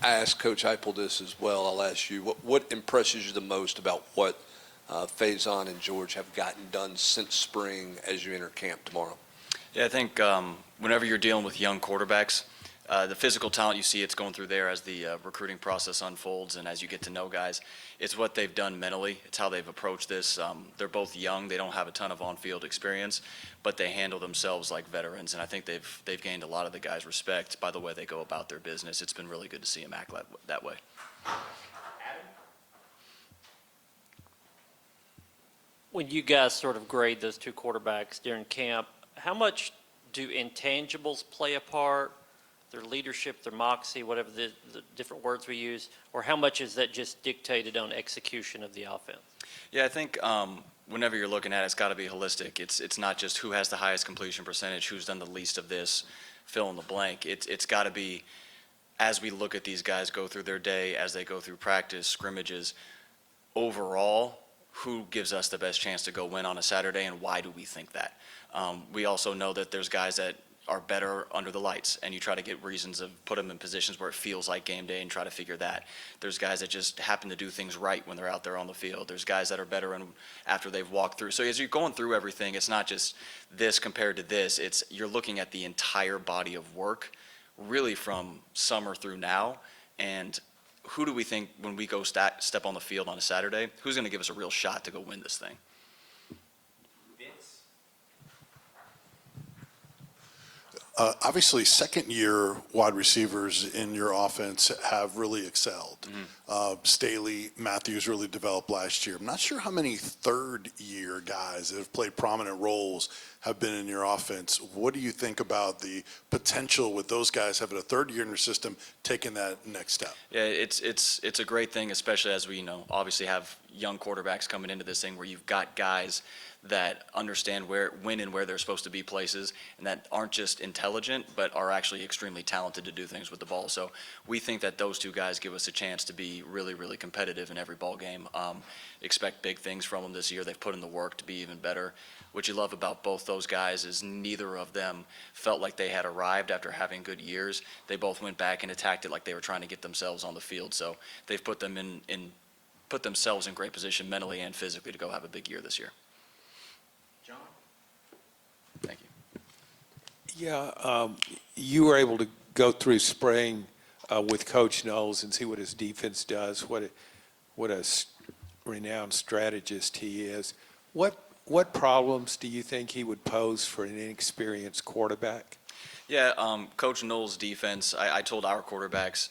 I asked Coach Heupel this as well. I'll ask you, what impresses you the most about what Faison and George have gotten done since spring as you enter camp tomorrow? Yeah, I think whenever you're dealing with young quarterbacks, the physical talent you see, it's going through there as the recruiting process unfolds and as you get to know guys. It's what they've done mentally. It's how they've approached this. They're both young. They don't have a ton of on-field experience, but they handle themselves like veterans, and I think they've gained a lot of the guys' respect by the way they go about their business. It's been really good to see them act that way. When you guys sort of grade those two quarterbacks during camp, how much do intangibles play a part? Their leadership, their moxie, whatever the different words we use, or how much is that just dictated on execution of the offense? Yeah, I think whenever you're looking at it, it's got to be holistic. It's not just who has the highest completion percentage, who's done the least of this, fill in the blank. It's got to be, as we look at these guys go through their day, as they go through practice, scrimmages, overall, who gives us the best chance to go win on a Saturday, and why do we think that? We also know that there's guys that are better under the lights, and you try to get reasons of put them in positions where it feels like game day and try to figure that. There's guys that just happen to do things right when they're out there on the field. There's guys that are better after they've walked through. So as you're going through everything, it's not just this compared to this. It's you're looking at the entire body of work, really from summer through now, and who do we think when we go step on the field on a Saturday, who's going to give us a real shot to go win this thing? Obviously, second-year wide receivers in your offense have really excelled. Staley, Matthews really developed last year. I'm not sure how many third-year guys that have played prominent roles have been in your offense. What do you think about the potential with those guys having a third year in your system, taking that next step? Yeah, it's a great thing, especially as we obviously have young quarterbacks coming into this thing where you've got guys that understand when and where they're supposed to be places, and that aren't just intelligent, but are actually extremely talented to do things with the ball. So we think that those two guys give us a chance to be really, really competitive in every ball game. Expect big things from them this year. They've put in the work to be even better. What you love about both those guys is neither of them felt like they had arrived after having good years. They both went back and attacked it like they were trying to get themselves on the field. So they've put themselves in great position mentally and physically to go have a big year this year. John? Thank you. Yeah, you were able to go through spring with Coach Knowles and see what his defense does, what a renowned strategist he is. What problems do you think he would pose for an inexperienced quarterback? Yeah, Coach Knowles' defense, I told our quarterbacks,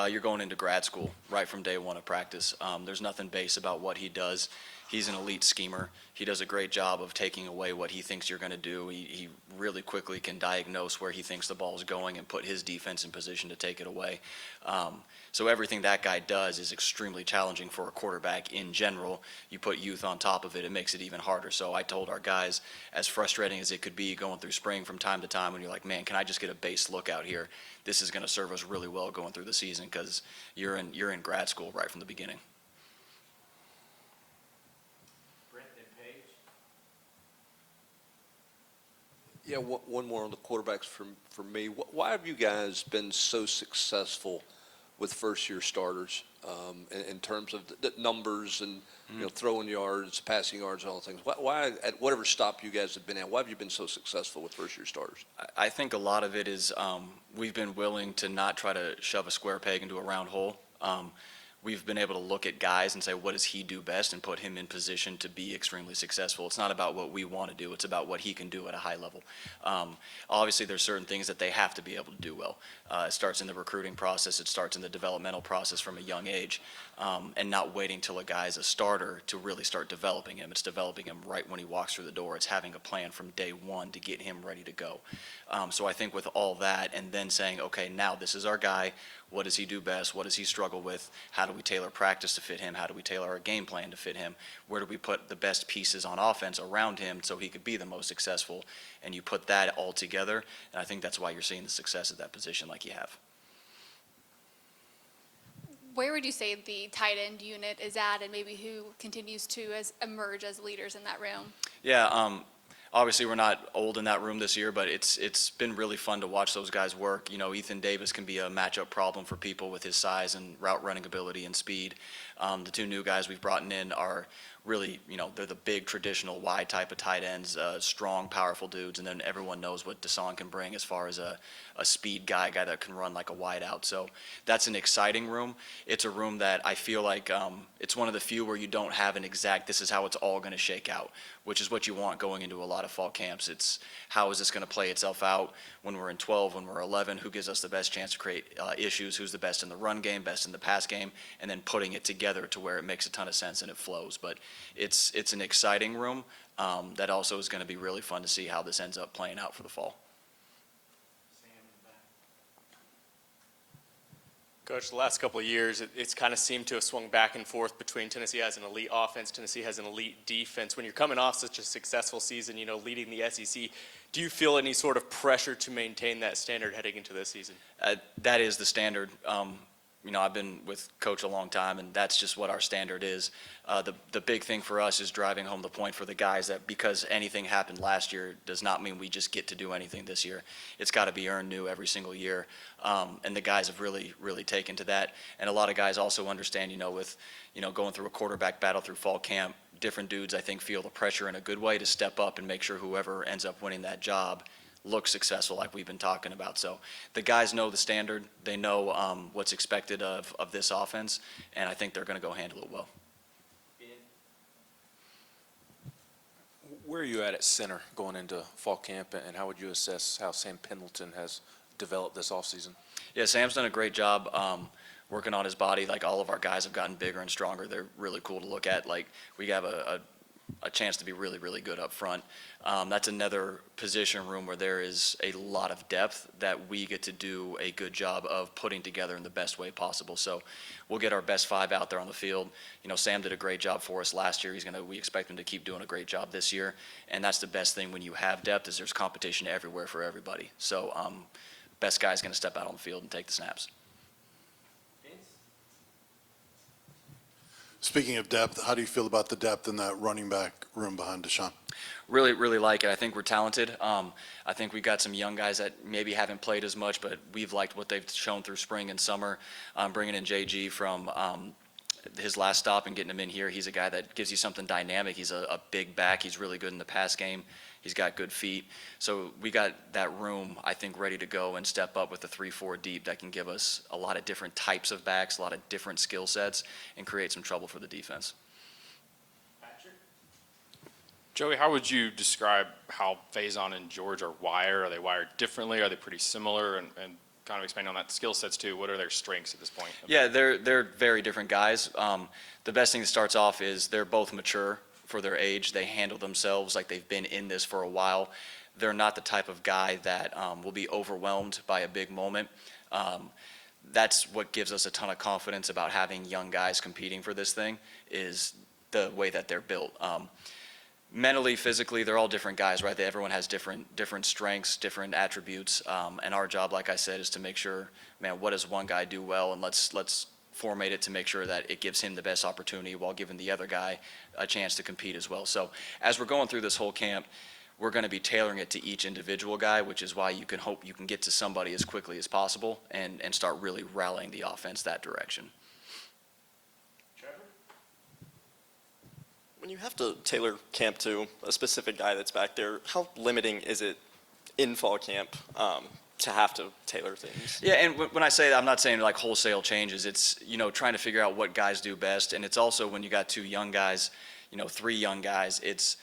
you're going into grad school right from day one of practice. There's nothing base about what he does. He's an elite schemer. He does a great job of taking away what he thinks you're going to do. He really quickly can diagnose where he thinks the ball is going and put his defense in position to take it away. So everything that guy does is extremely challenging for a quarterback in general. You put youth on top of it, it makes it even harder. So I told our guys, as frustrating as it could be going through spring from time to time, when you're like, man, can I just get a base look out here? This is going to serve us really well going through the season because you're in grad school right from the beginning. Yeah, one more on the quarterbacks for me. Why have you guys been so successful with first-year starters in terms of the numbers and throwing yards, passing yards, and all the things? Why, at whatever stop you guys have been at, why have you been so successful with first-year starters? I think a lot of it is we've been willing to not try to shove a square peg into a round hole. We've been able to look at guys and say, what does he do best, and put him in position to be extremely successful. It's not about what we want to do. It's about what he can do at a high level. Obviously, there's certain things that they have to be able to do well. It starts in the recruiting process. It starts in the developmental process from a young age, and not waiting till a guy's a starter to really start developing him. It's developing him right when he walks through the door. It's having a plan from day one to get him ready to go. So I think with all that, and then saying, okay, now this is our guy. What does he do best? What does he struggle with? How do we tailor practice to fit him? How do we tailor our game plan to fit him? Where do we put the best pieces on offense around him so he could be the most successful? And you put that all together, and I think that's why you're seeing the success at that position like you have. Where would you say the tight end unit is at, and maybe who continues to emerge as leaders in that room? Yeah, obviously we're not old in that room this year, but it's been really fun to watch those guys work. You know, Ethan Davis can be a matchup problem for people with his size and route running ability and speed. The two new guys we've brought in are really, you know, they're the big traditional wide type of tight ends, strong, powerful dudes, and then everyone knows what Deshaun can bring as far as a speed guy that can run like a wide out. So that's an exciting room. It's a room that I feel like it's one of the few where you don't have an exact, this is how it's all going to shake out, which is what you want going into a lot of fall camps. It's how is this going to play itself out when we're in 12, when we're 11, who gives us the best chance to create issues, who's the best in the run game, best in the pass game, and then putting it together to where it makes a ton of sense and it flows. But it's an exciting room that also is going to be really fun to see how this ends up playing out for the fall. Coach, the last couple of years, it's kind of seemed to have swung back and forth between Tennessee has an elite offense, Tennessee has an elite defense. When you're coming off such a successful season, you know, leading the SEC, do you feel any sort of pressure to maintain that standard heading into this season? That is the standard. You know, I've been with Coach a long time, and that's just what our standard is. The big thing for us is driving home the point for the guys that because anything happened last year does not mean we just get to do anything this year. It's got to be earned new every single year, and the guys have really, really taken to that. And a lot of guys also understand, you know, with, you know, going through a quarterback battle through fall camp, different dudes, I think, feel the pressure in a good way to step up and make sure whoever ends up winning that job look successful like we've been talking about. So the guys know the standard. They know what's expected of this offense, and I think they're going to go handle it well. Where are you at center going into fall camp, and how would you assess how Sam Pendleton has developed this offseason? Yeah, Sam's done a great job working on his body. Like, all of our guys have gotten bigger and stronger. They're really cool to look at. Like, we have a chance to be really, really good up front. That's another position room where there is a lot of depth that we get to do a good job of putting together in the best way possible. So we'll get our best five out there on the field. You know, Sam did a great job for us last year. We expect him to keep doing a great job this year. And that's the best thing when you have depth, is there's competition everywhere for everybody. So best guy's going to step out on the field and take the snaps. Speaking of depth, how do you feel about the depth in that running back room behind Deshaun? Really, really like it. I think we're talented. I think we got some young guys that maybe haven't played as much, but we've liked what they've shown through spring and summer. Bringing in JG from his last stop and getting him in here, he's a guy that gives you something dynamic. He's a big back. He's really good in the pass game. He's got good feet. So we got that room, I think, ready to go and step up with a 3-4 deep that can give us a lot of different types of backs, a lot of different skill sets, and create some trouble for the defense. Joey, how would you describe how Faison and George are wired? Are they wired differently? Are they pretty similar? And kind of expand on that skill sets too. What are their strengths at this point? Yeah, they're very different guys. The best thing that starts off is they're both mature for their age. They handle themselves like they've been in this for a while. They're not the type of guy that will be overwhelmed by a big moment. That's what gives us a ton of confidence about having young guys competing for this thing, is the way that they're built. Mentally, physically, they're all different guys, right? Everyone has different strengths, different attributes, and our job, like I said, is to make sure, man, what does one guy do well, and let's formate it to make sure that it gives him the best opportunity while giving the other guy a chance to compete as well. So as we're going through this whole camp, we're going to be tailoring it to each individual guy, which is why you can hope you can get to somebody as quickly as possible and start really rallying the offense that direction. When you have to tailor camp to a specific guy that's back there, how limiting is it in fall camp to have to tailor things? Yeah, and when I say that, I'm not saying like wholesale changes. It's, you know, trying to figure out what guys do best. And it's also when you got two young guys, you know, three young guys, it's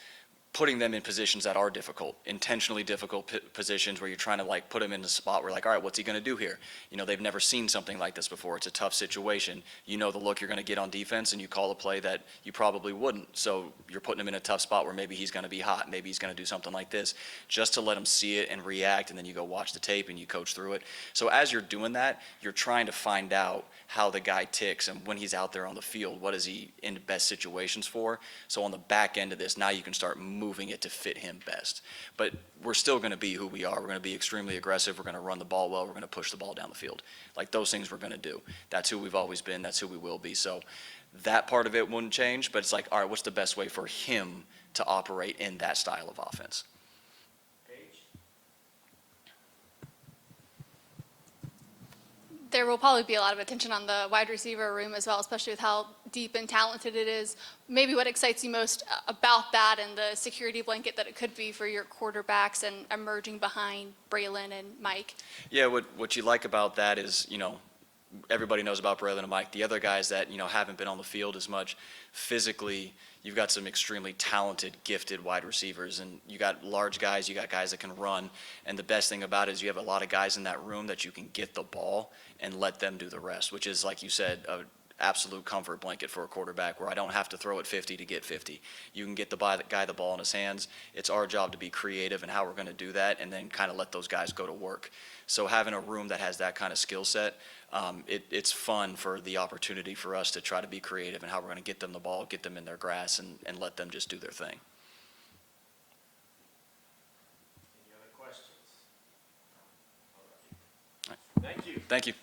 putting them in positions that are difficult, intentionally difficult positions where you're trying to like put them in a spot where like, all right, what's he going to do here? You know, they've never seen something like this before. It's a tough situation. You know the look you're going to get on defense, and you call a play that you probably wouldn't. So you're putting him in a tough spot where maybe he's going to be hot. Maybe he's going to do something like this, just to let him see it and react, and then you go watch the tape and you coach through it. So as you're doing that, you're trying to find out how the guy ticks, and when he's out there on the field, what is he in the best situations for? So on the back end of this, now you can start moving it to fit him best. But we're still going to be who we are. We're going to be extremely aggressive. We're going to run the ball well. We're going to push the ball down the field. Like, those things we're going to do. That's who we've always been. That's who we will be. So that part of it wouldn't change, but it's like, all right, what's the best way for him to operate in that style of offense? there will probably be a lot of attention on the wide receiver room as well, especially with how deep and talented it is. Maybe what excites you most about that and the security blanket that it could be for your quarterbacks and emerging behind Braylon and Mike? Yeah, what you like about that is, everybody knows about Braylon and Mike. The other guys that, haven't been on the field as much, physically, you've got some extremely talented, gifted wide receivers, and you got large guys, you got guys that can run, and the best thing about it is you have a lot of guys in that room that you can get the ball and let them do the rest, which is, like you said, an absolute comfort blanket for a quarterback, where I don't have to throw it 50 to get 50. You can get the guy the ball in his hands. It's our job to be creative in how we're going to do that, and then kind of let those guys go to work. So having a room that has that kind of skill set, it's fun for the opportunity for us to try to be creative in how we're going to get them the ball, get them in their grass, and let them just do their thing. Any other questions? All right. Thank you. Thank you.